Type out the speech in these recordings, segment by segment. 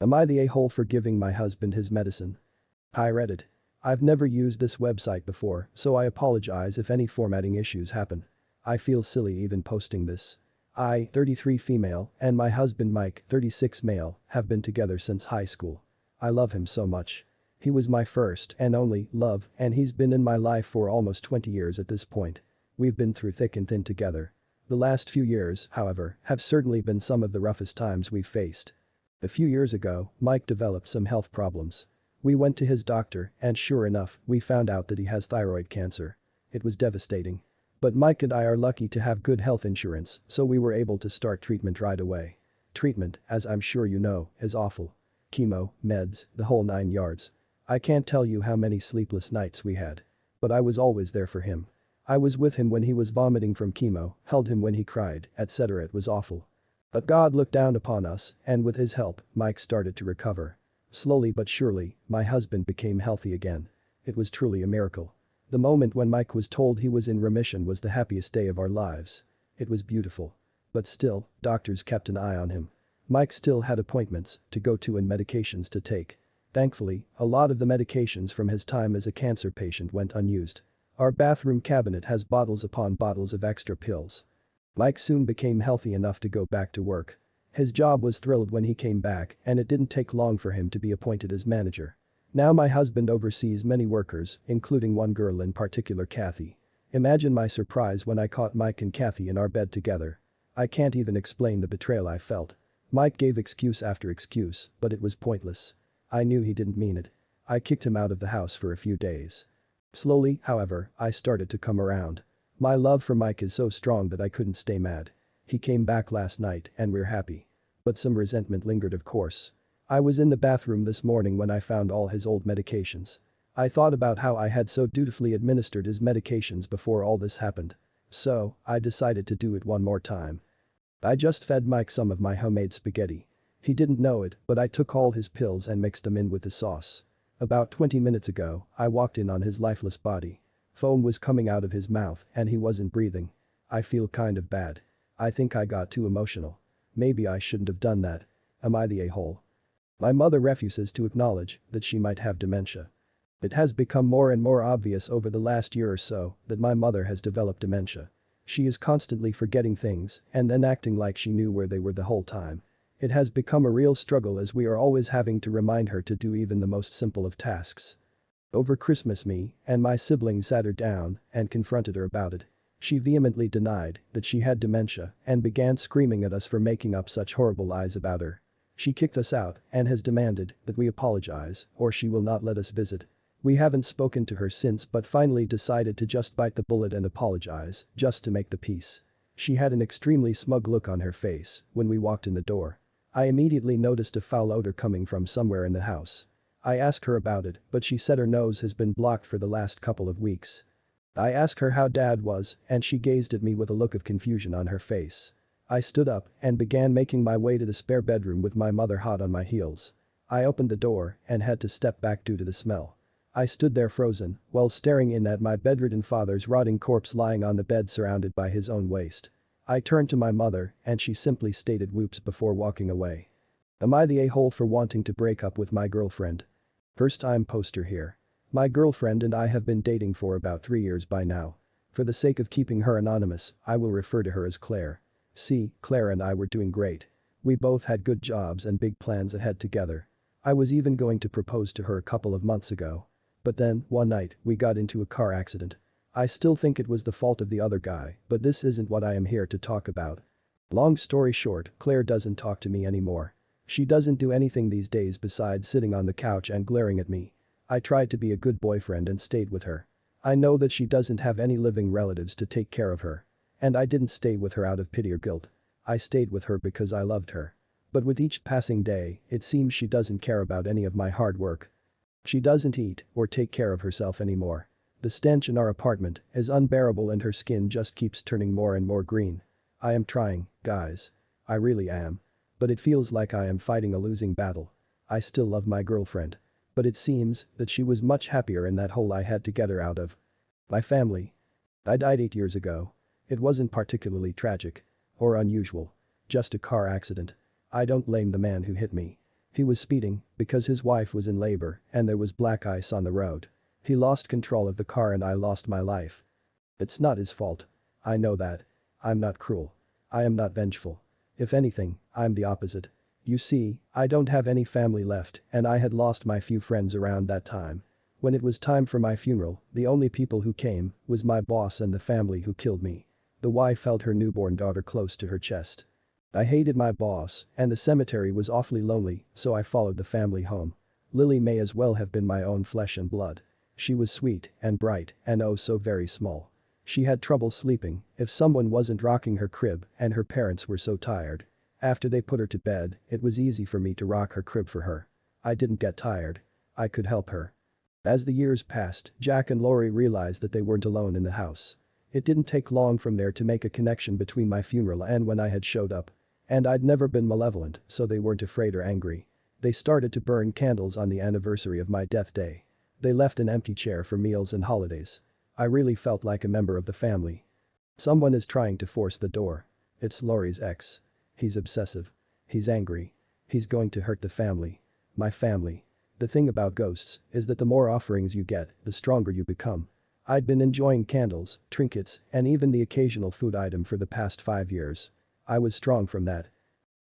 Am I the a-hole for giving my husband his medicine? I read it. I've never used this website before, so I apologize if any formatting issues happen. I feel silly even posting this. I, 33 female, and my husband Mike, 36 male, have been together since high school. I love him so much. He was my first and only love, and he's been in my life for almost 20 years at this point. We've been through thick and thin together. The last few years, however, have certainly been some of the roughest times we've faced. A few years ago, Mike developed some health problems. We went to his doctor and sure enough, we found out that he has thyroid cancer. It was devastating. But Mike and I are lucky to have good health insurance, so we were able to start treatment right away. Treatment, as I'm sure you know, is awful. Chemo, meds, the whole 9 yards. I can't tell you how many sleepless nights we had. But I was always there for him. I was with him when he was vomiting from chemo, held him when he cried, etc. It was awful. But God looked down upon us, and with his help, Mike started to recover. Slowly but surely, my husband became healthy again. It was truly a miracle. The moment when Mike was told he was in remission was the happiest day of our lives. It was beautiful. But still, doctors kept an eye on him. Mike still had appointments to go to and medications to take. Thankfully, a lot of the medications from his time as a cancer patient went unused. Our bathroom cabinet has bottles upon bottles of extra pills. Mike soon became healthy enough to go back to work. His job was thrilled when he came back and it didn't take long for him to be appointed as manager. Now my husband oversees many workers, including one girl in particular, Kathy. Imagine my surprise when I caught Mike and Kathy in our bed together. I can't even explain the betrayal I felt. Mike gave excuse after excuse, but it was pointless. I knew he didn't mean it. I kicked him out of the house for a few days. Slowly, however, I started to come around. My love for Mike is so strong that I couldn't stay mad. He came back last night and we're happy. But some resentment lingered, of course. I was in the bathroom this morning when I found all his old medications. I thought about how I had so dutifully administered his medications before all this happened. So, I decided to do it one more time. I just fed Mike some of my homemade spaghetti. He didn't know it, but I took all his pills and mixed them in with the sauce. About 20 minutes ago, I walked in on his lifeless body. Foam was coming out of his mouth and he wasn't breathing. I feel kind of bad. I think I got too emotional. Maybe I shouldn't have done that. Am I the a-hole? My mother refuses to acknowledge that she might have dementia. It has become more and more obvious over the last year or so that my mother has developed dementia. She is constantly forgetting things and then acting like she knew where they were the whole time. It has become a real struggle as we are always having to remind her to do even the most simple of tasks. Over Christmas, me and my siblings sat her down and confronted her about it. She vehemently denied that she had dementia and began screaming at us for making up such horrible lies about her. She kicked us out and has demanded that we apologize or she will not let us visit. We haven't spoken to her since but finally decided to just bite the bullet and apologize, just to make the peace. She had an extremely smug look on her face when we walked in the door. I immediately noticed a foul odor coming from somewhere in the house. I asked her about it, but she said her nose has been blocked for the last couple of weeks. I asked her how Dad was, and she gazed at me with a look of confusion on her face. I stood up and began making my way to the spare bedroom with my mother hot on my heels. I opened the door and had to step back due to the smell. I stood there frozen while staring in at my bedridden father's rotting corpse lying on the bed surrounded by his own waste. I turned to my mother and she simply stated whoops before walking away. Am I the a-hole for wanting to break up with my girlfriend? First time poster here. My girlfriend and I have been dating for about 3 years by now. For the sake of keeping her anonymous, I will refer to her as Claire. See, Claire and I were doing great. We both had good jobs and big plans ahead together. I was even going to propose to her a couple of months ago. But then, one night, we got into a car accident. I still think it was the fault of the other guy, but this isn't what I am here to talk about. Long story short, Claire doesn't talk to me anymore. She doesn't do anything these days besides sitting on the couch and glaring at me. I tried to be a good boyfriend and stayed with her. I know that she doesn't have any living relatives to take care of her. And I didn't stay with her out of pity or guilt. I stayed with her because I loved her. But with each passing day, it seems she doesn't care about any of my hard work. She doesn't eat or take care of herself anymore. The stench in our apartment is unbearable and her skin just keeps turning more and more green. I am trying, guys. I really am. But it feels like I am fighting a losing battle. I still love my girlfriend. But it seems that she was much happier in that hole I had to get her out of. My family. I died 8 years ago. It wasn't particularly tragic. Or unusual. Just a car accident. I don't blame the man who hit me. He was speeding because his wife was in labor and there was black ice on the road. He lost control of the car and I lost my life. It's not his fault. I know that. I'm not cruel. I am not vengeful. If anything, I'm the opposite. You see, I don't have any family left and I had lost my few friends around that time. When it was time for my funeral, the only people who came was my boss and the family who killed me. The wife held her newborn daughter close to her chest. I hated my boss and the cemetery was awfully lonely, so I followed the family home. Lily may as well have been my own flesh and blood. She was sweet and bright and oh so very small. She had trouble sleeping if someone wasn't rocking her crib and her parents were so tired. After they put her to bed, it was easy for me to rock her crib for her. I didn't get tired. I could help her. As the years passed, Jack and Lori realized that they weren't alone in the house. It didn't take long from there to make a connection between my funeral and when I had showed up. And I'd never been malevolent, so they weren't afraid or angry. They started to burn candles on the anniversary of my death day. They left an empty chair for meals and holidays. I really felt like a member of the family. Someone is trying to force the door. It's Lori's ex. He's obsessive. He's angry. He's going to hurt the family. My family. The thing about ghosts is that the more offerings you get, the stronger you become. I'd been enjoying candles, trinkets, and even the occasional food item for the past 5 years. I was strong from that.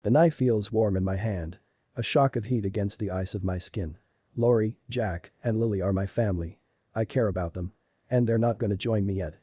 The knife feels warm in my hand. A shock of heat against the ice of my skin. Lori, Jack, and Lily are my family. I care about them. And they're not gonna join me yet.